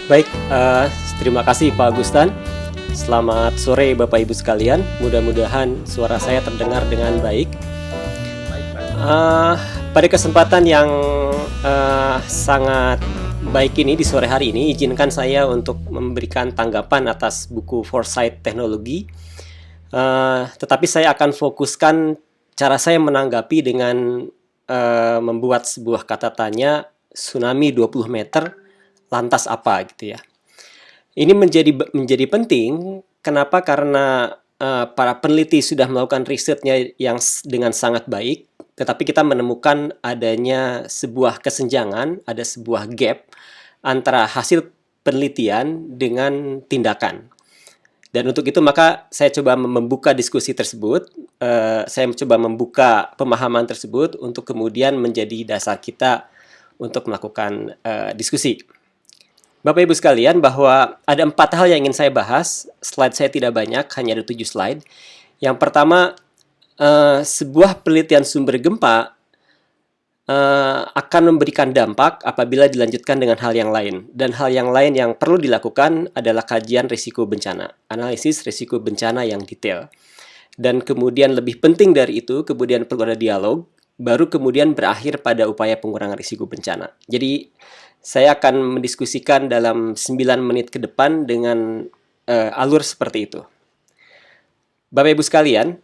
Baik, terima kasih Pak Agustan. Selamat sore Bapak Ibu sekalian. Mudah-mudahan suara saya terdengar dengan baik. Baik, Pak. Eh, Pada kesempatan yang sangat baik ini di sore hari ini, izinkan saya untuk memberikan tanggapan atas buku Foresight Teknologi. Tetapi saya akan fokuskan cara saya menanggapi dengan membuat sebuah kata tanya tsunami 20 meter lantas apa gitu ya. Ini menjadi penting. Kenapa? Karena para peneliti sudah melakukan risetnya yang dengan sangat baik, tetapi kita menemukan adanya sebuah kesenjangan, ada sebuah gap antara hasil penelitian dengan tindakan. Dan untuk itu maka saya coba membuka diskusi tersebut, saya coba membuka pemahaman tersebut untuk kemudian menjadi dasar kita untuk melakukan diskusi. Bapak Ibu sekalian, bahwa ada 4 hal yang ingin saya bahas. Slide saya tidak banyak, hanya ada 7 slide. Yang pertama, sebuah penelitian sumber gempa akan memberikan dampak apabila dilanjutkan dengan hal yang lain. Dan hal yang lain yang perlu dilakukan adalah kajian risiko bencana, analisis risiko bencana yang detail. Dan kemudian lebih penting dari itu, kemudian perlu ada dialog, baru kemudian berakhir pada upaya pengurangan risiko bencana. Jadi saya akan mendiskusikan dalam 9 menit ke depan dengan alur seperti itu. Bapak Ibu sekalian,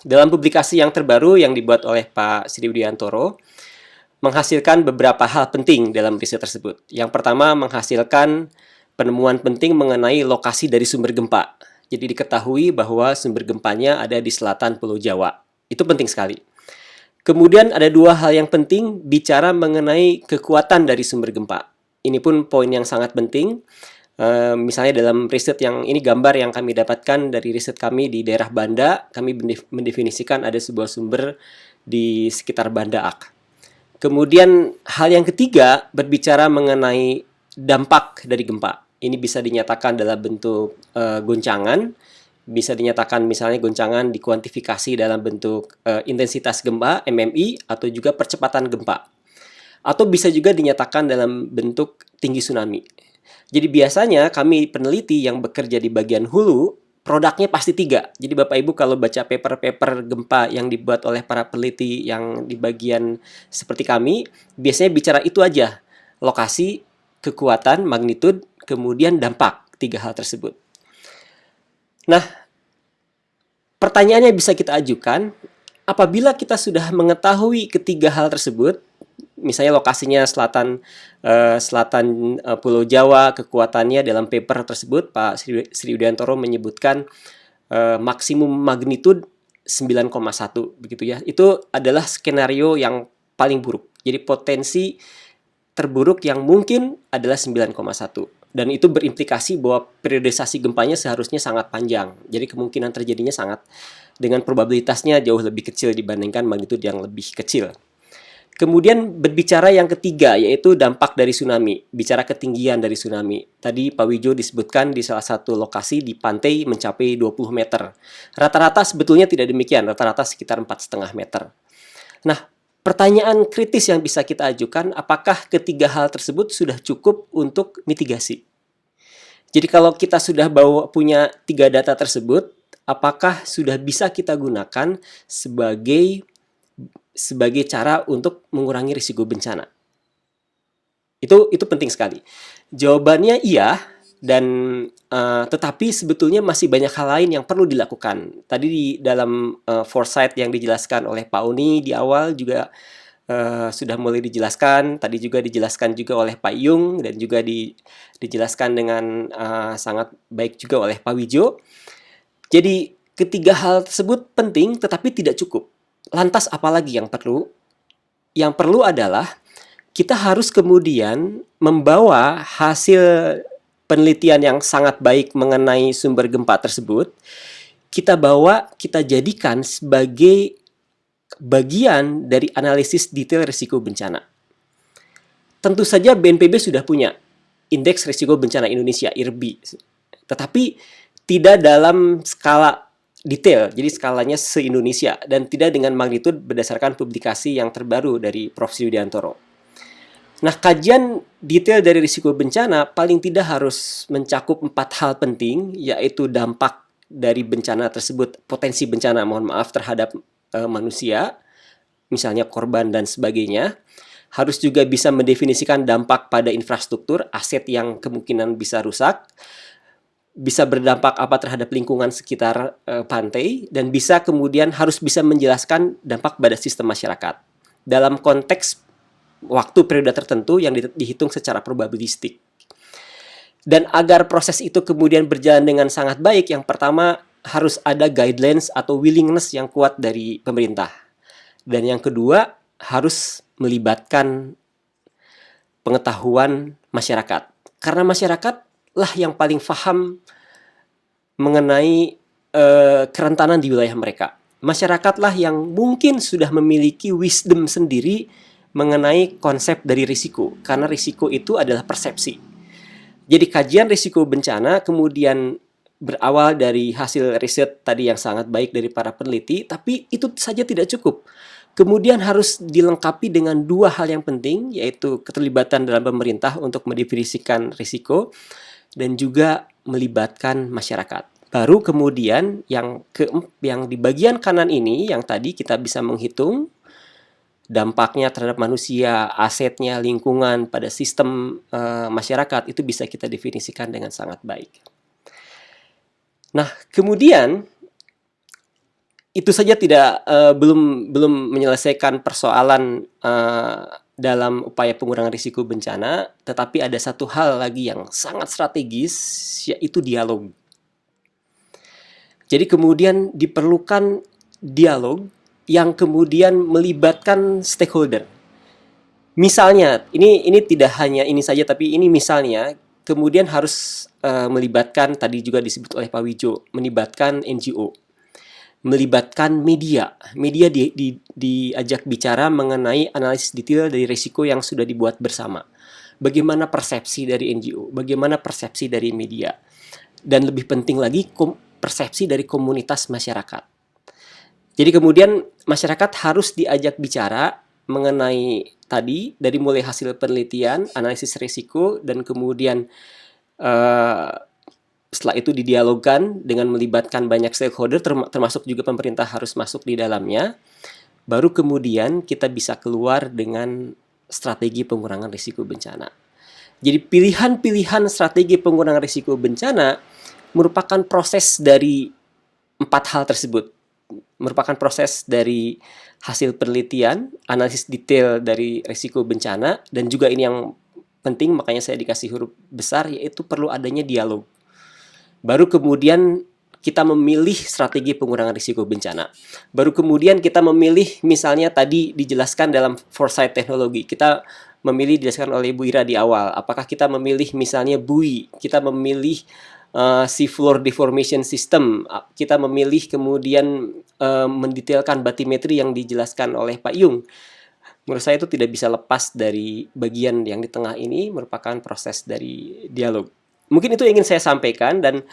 dalam publikasi yang terbaru yang dibuat oleh Pak Sri Widiantoro, menghasilkan beberapa hal penting dalam riset tersebut. Yang pertama, menghasilkan penemuan penting mengenai lokasi dari sumber gempa. Jadi diketahui bahwa sumber gempanya ada di selatan Pulau Jawa. Itu penting sekali. Kemudian ada 2 hal yang penting bicara mengenai kekuatan dari sumber gempa. Ini pun poin yang sangat penting. Misalnya dalam riset yang ini, gambar yang kami dapatkan dari riset kami di daerah Banda, kami mendefinisikan ada sebuah sumber di sekitar Banda Ak. Kemudian hal yang ketiga berbicara mengenai dampak dari gempa. Ini bisa dinyatakan dalam bentuk goncangan, bisa dinyatakan misalnya goncangan dikuantifikasi dalam bentuk intensitas gempa MMI atau juga percepatan gempa, atau bisa juga dinyatakan dalam bentuk tinggi tsunami. Jadi biasanya kami peneliti yang bekerja di bagian hulu, produknya pasti 3. Jadi Bapak Ibu kalau baca paper-paper gempa yang dibuat oleh para peneliti yang di bagian seperti kami, biasanya bicara itu aja: lokasi, kekuatan, magnitud, kemudian dampak. 3 hal tersebut. Nah, pertanyaannya bisa kita ajukan, apabila kita sudah mengetahui ketiga hal tersebut, misalnya lokasinya selatan Pulau Jawa, kekuatannya dalam paper tersebut Pak Sri Widiantoro menyebutkan maksimum magnitud 9,1 begitu ya. Itu adalah skenario yang paling buruk. Jadi potensi terburuk yang mungkin adalah 9,1. Dan itu berimplikasi bahwa periodisasi gempanya seharusnya sangat panjang. Jadi kemungkinan terjadinya sangat dengan probabilitasnya jauh lebih kecil dibandingkan magnitud yang lebih kecil. Kemudian berbicara yang ketiga, yaitu dampak dari tsunami. Bicara ketinggian dari tsunami. Tadi Pak Wijo disebutkan di salah satu lokasi di pantai mencapai 20 meter. Rata-rata sebetulnya tidak demikian, rata-rata sekitar 4,5 meter. Nah, pertanyaan kritis yang bisa kita ajukan, apakah ketiga hal tersebut sudah cukup untuk mitigasi? Jadi kalau kita sudah punya 3 data tersebut, apakah sudah bisa kita gunakan sebagai cara untuk mengurangi risiko bencana? Itu penting sekali. Jawabannya iya, dan tetapi sebetulnya masih banyak hal lain yang perlu dilakukan. Tadi di dalam foresight yang dijelaskan oleh Pak Uni di awal juga sudah mulai dijelaskan. Tadi juga dijelaskan juga oleh Pak Yung, dan juga dijelaskan dengan sangat baik juga oleh Pak Wijo. Jadi ketiga hal tersebut penting tetapi tidak cukup. Lantas apalagi yang perlu? Yang perlu adalah kita harus kemudian membawa hasil penelitian yang sangat baik mengenai sumber gempa tersebut, kita jadikan sebagai bagian dari analisis detail risiko bencana. Tentu saja BNPB sudah punya Indeks Risiko Bencana Indonesia (IRBI), tetapi tidak dalam skala detail, jadi skalanya se-Indonesia, dan tidak dengan magnitud berdasarkan publikasi yang terbaru dari Prof. Widiantoro. Nah, kajian detail dari risiko bencana paling tidak harus mencakup 4 hal penting, yaitu dampak dari bencana tersebut, potensi bencana, mohon maaf, terhadap manusia, misalnya korban dan sebagainya. Harus juga bisa mendefinisikan dampak pada infrastruktur, aset yang kemungkinan bisa rusak, bisa berdampak apa terhadap lingkungan sekitar pantai, dan bisa kemudian harus bisa menjelaskan dampak pada sistem masyarakat dalam konteks waktu periode tertentu yang dihitung secara probabilistik. Dan agar proses itu kemudian berjalan dengan sangat baik, yang pertama harus ada guidelines atau willingness yang kuat dari pemerintah. Dan yang kedua, harus melibatkan pengetahuan masyarakat. Karena masyarakat lah yang paling paham mengenai kerentanan di wilayah mereka. Masyarakatlah yang mungkin sudah memiliki wisdom sendiri mengenai konsep dari risiko, karena risiko itu adalah persepsi. Jadi kajian risiko bencana kemudian berawal dari hasil riset tadi yang sangat baik dari para peneliti, tapi itu saja tidak cukup. Kemudian harus dilengkapi dengan 2 hal yang penting, yaitu keterlibatan dalam pemerintah untuk mendefinisikan risiko dan juga melibatkan masyarakat. Baru kemudian yang di bagian kanan ini yang tadi kita bisa menghitung dampaknya terhadap manusia, asetnya, lingkungan pada sistem masyarakat, itu bisa kita definisikan dengan sangat baik. Nah, kemudian itu saja belum menyelesaikan persoalan dalam upaya pengurangan risiko bencana, tetapi ada satu hal lagi yang sangat strategis, yaitu dialog. Jadi kemudian diperlukan dialog yang kemudian melibatkan stakeholder. Misalnya, ini tidak hanya ini saja, tapi ini misalnya kemudian harus melibatkan, tadi juga disebut oleh Pak Wijo, melibatkan NGO, melibatkan media. Media diajak bicara mengenai analisis detail dari risiko yang sudah dibuat bersama. Bagaimana persepsi dari NGO, bagaimana persepsi dari media, dan lebih penting lagi persepsi dari komunitas masyarakat. Jadi kemudian masyarakat harus diajak bicara mengenai tadi, dari mulai hasil penelitian, analisis risiko, dan kemudian setelah itu didialogkan dengan melibatkan banyak stakeholder, termasuk juga pemerintah harus masuk di dalamnya. Baru kemudian kita bisa keluar dengan strategi pengurangan risiko bencana. Jadi pilihan-pilihan strategi pengurangan risiko bencana merupakan proses dari 4 hal tersebut. Merupakan proses dari hasil penelitian, analisis detail dari risiko bencana, dan juga ini yang penting, makanya saya dikasih huruf besar, yaitu perlu adanya dialog. Baru kemudian kita memilih strategi pengurangan risiko bencana. Baru kemudian kita memilih, misalnya tadi dijelaskan dalam foresight teknologi, kita memilih, dijelaskan oleh Bu Ira di awal, apakah kita memilih misalnya buoy, kita memilih sea floor deformation system, kita memilih kemudian mendetailkan batimetri yang dijelaskan oleh Pak Yung. Menurut saya itu tidak bisa lepas dari bagian yang di tengah ini, merupakan proses dari dialog. Mungkin itu yang ingin saya sampaikan, dan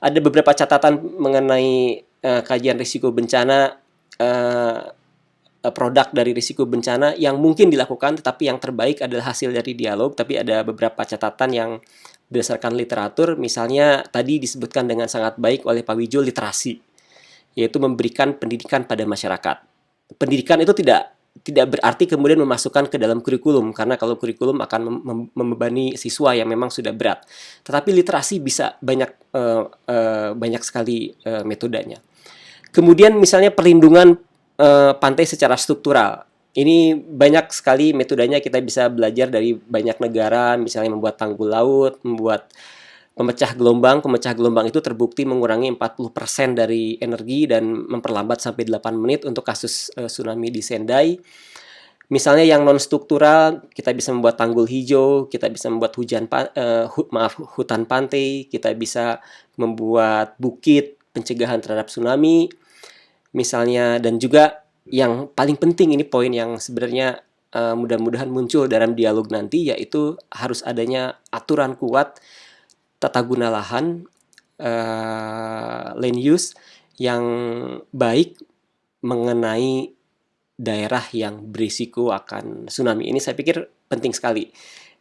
ada beberapa catatan mengenai kajian risiko bencana, produk dari risiko bencana yang mungkin dilakukan, tetapi yang terbaik adalah hasil dari dialog. Tapi ada beberapa catatan yang berdasarkan literatur, misalnya tadi disebutkan dengan sangat baik oleh Pak Wijo, literasi, yaitu memberikan pendidikan pada masyarakat. Pendidikan itu tidak berarti kemudian memasukkan ke dalam kurikulum, karena kalau kurikulum akan membebani siswa yang memang sudah berat. Tetapi literasi bisa banyak sekali metodenya. Kemudian misalnya perlindungan pantai secara struktural. Ini banyak sekali metodenya, kita bisa belajar dari banyak negara, misalnya membuat tanggul laut, membuat pemecah gelombang. Pemecah gelombang itu terbukti mengurangi 40% dari energi dan memperlambat sampai 8 menit untuk kasus tsunami di Sendai. Misalnya yang non-struktural, kita bisa membuat tanggul hijau, kita bisa membuat hutan pantai, kita bisa membuat bukit pencegahan terhadap tsunami, misalnya. Dan juga yang paling penting, ini poin yang sebenarnya mudah-mudahan muncul dalam dialog nanti, yaitu harus adanya aturan kuat tata guna lahan, land use yang baik mengenai daerah yang berisiko akan tsunami. Ini saya pikir penting sekali.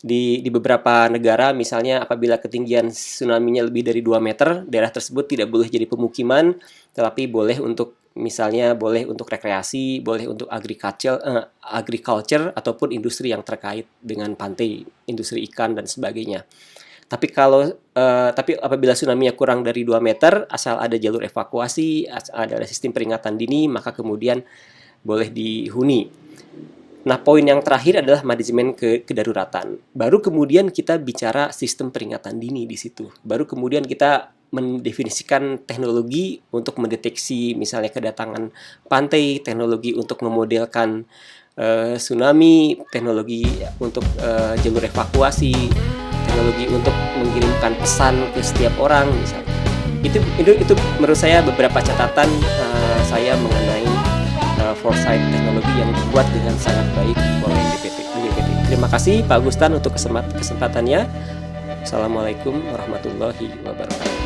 Di beberapa negara misalnya apabila ketinggian tsunami-nya lebih dari 2 meter, daerah tersebut tidak boleh jadi pemukiman, tetapi boleh untuk misalnya boleh untuk rekreasi, boleh untuk agriculture ataupun industri yang terkait dengan pantai, industri ikan dan sebagainya. Tapi apabila tsunami-nya kurang dari 2 meter, asal ada jalur evakuasi, ada sistem peringatan dini, maka kemudian boleh dihuni. Nah, poin yang terakhir adalah manajemen kedaruratan. Baru kemudian kita bicara sistem peringatan dini di situ. Baru kemudian kita mendefinisikan teknologi untuk mendeteksi misalnya kedatangan pantai, teknologi untuk memodelkan tsunami, teknologi untuk jalur evakuasi, teknologi untuk mengirimkan pesan ke setiap orang misalnya. Itu menurut saya beberapa catatan saya mengenai foresight teknologi yang dibuat dengan sangat baik oleh BPPT. Terima kasih Pak Agustan untuk kesempatannya. Assalamualaikum warahmatullahi wabarakatuh.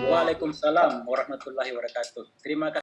Waalaikumsalam warahmatullahi wabarakatuh. Terima kasih.